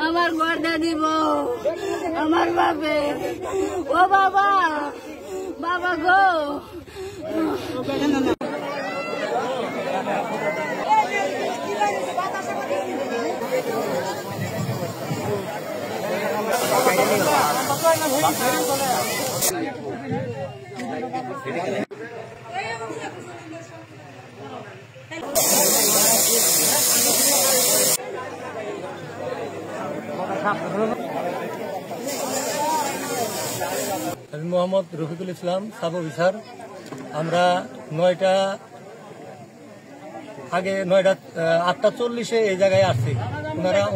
আমার গর্দা দিব আমার বাপে ও বাবা বাবা গো আমি মোহাম্মদ রফিকুল ইসলাম সাব অফিসার। আমরা 8:40 এই জায়গায় আসছি।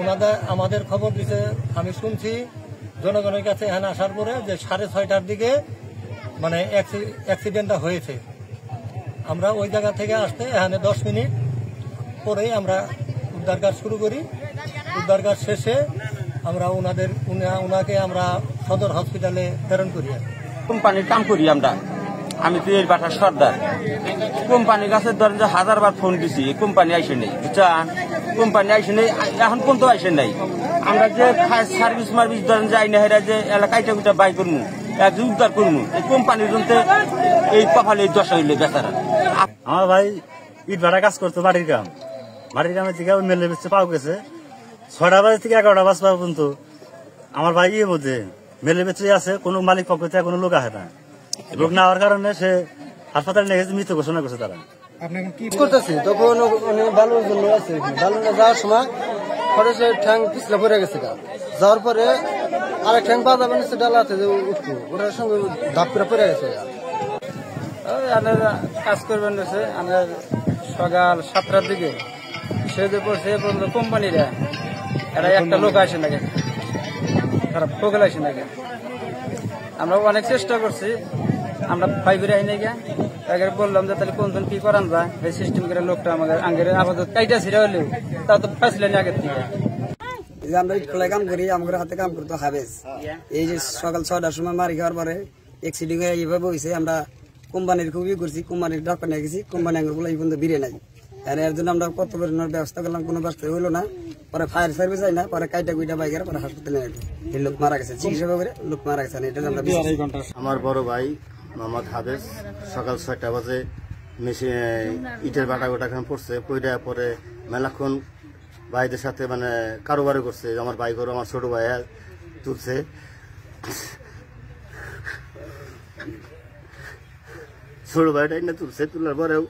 ওনারা আমাদের খবর দিছে, আমি শুনছি জনগণের কাছে এখানে আসার পরে যে 6:30টার দিকে মানে অ্যাক্সিডেন্টটা হয়েছে। আমরা ওই জায়গা থেকে আসতে এখানে 10 মিনিট পরেই আমরা উদ্ধার কাজ শুরু করি। উদ্ধার কাজ শেষে আমরা ওনাকে আমরা সদর হসপিটালে প্রেরণ করি। কোম্পানির কাম করি আমরা, আমি তো এর বাটার সর্দার। কোম্পানির কাছে ধরেন যে 1000বার ফোন দিছি, কোম্পানি আইসে নেই, বুঝছেন? কোম্পানি আইসে নেই, এখন পর্যন্ত আইসে নাই। আমরা যে সার্ভিস মার্ভিস ধরেন যে আইনে হেরা যে এলাকায় বাই করবো, একজন উদ্ধার করবো, এই কোম্পানির জন্য এই কপালে দশা হইলে বেচারা। আমার ভাই ইট ভাড়া কাজ করতো, মাটির কামের থেকে মেলে বেচতে পাওয়া গেছে। 6টা বাজে থেকে 11টা বাজ পাওয়া পর্যন্ত আমার ভাই ইয়ে মধ্যে মেলে বেচে আছে, কোনো মালিক পক্ষ থেকে কোনো লোক আসে না। লোক না হওয়ার কারণে সে হাসপাতালে নিয়ে গেছে, মৃত্যু ঘোষণা করছে তারা। করতেছি তখন বালুর জন্য আছে, বালুটা যাওয়ার সময় খরচে ঠ্যাং পিছলে পড়ে গেছে। যাওয়ার পরে আরেক ঠ্যাং পাওয়া যাবে না, ডালা আছে যে উঠবো, ওটার সঙ্গে ধাপ করে পড়ে গেছে। কাজ করবেন আমরা সকাল 7টার দিকে সে যে পড়ছে কোম্পানিরা এরা একটা লোক আসে নাকি, খারাপ ফোকেল আসে নাকি। আমরা অনেক চেষ্টা করছি, আমরা ফাইভের আইনে গিয়ে বললাম যে তাহলে কোন কি করান যায়, এই সিস্টেম করে লোকটা আমাদের আঙ্গের আপাতত কাইটা ছিঁড়ে হলেও তাও তো ফাঁসলেন আগের থেকে। আমরা ইট খোলায় কাম করি, আমাদের হাতে কাম করতো হাবেজ। এই যে সকাল 6টার সময় মারি খাওয়ার পরে অ্যাক্সিডেন্ট হয়ে এইভাবে হয়েছে। আমরা কোম্পানির খুবই করছি, কোম্পানির ডাক্তার নিয়ে গেছি, কোম্পানি আঙ্গুরগুলো এই পর্যন্ত বেরিয়ে নাই। এর জন্য আমরা কত বেরোনোর ব্যবস্থা করলাম, কোনো ব্যবস্থা হইলো না। পরে ফায়ার সার্ভিস হয় না, পরে কাইটা কুইটা বাইকের পরে হাসপাতালে এই লোক মারা গেছে, চিকিৎসা করে লোক মারা গেছে। এটা আমরা আমার বড় ভাই মোহাম্মদ হাবেজ সকাল 6টা বাজে ইটের বাটা গোটাখান পড়ছে, পইটা পরে মেলাক্ষণ ভাইদের সাথে মানে কারোবারও করছে। আমার ভাই করো আমার ছোট ভাই তুলছে, ছোট ভাইটাই না তুলছে, তোলার পরেও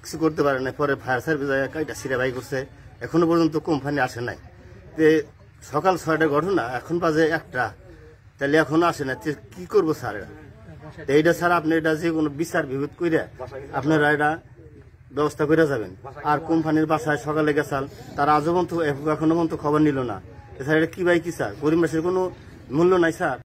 কিছু করতে পারে না। পরে ফায়ার সার্ভিস কাইটা ছিঁড়ে ভাই করছে, এখনো পর্যন্ত কোম্পানি আসে নাই। সকাল 6টার ঘটনা, এখন বাজে 1টা, তাহলে এখনো আসে না। কি করবো স্যার? এইটা স্যার আপনি এটা যে কোনো বিচার বিভেদ করে আপনারা এটা ব্যবস্থা করে যাবেন। আর কোম্পানির বাসায় সকালে গেছাল, তারা আজও পর্যন্ত এখনো পর্যন্ত খবর নিল না। এছাড়া এটা কি ভাই কি স্যার? গরিব মানুষের কোনো মূল্য নাই স্যার।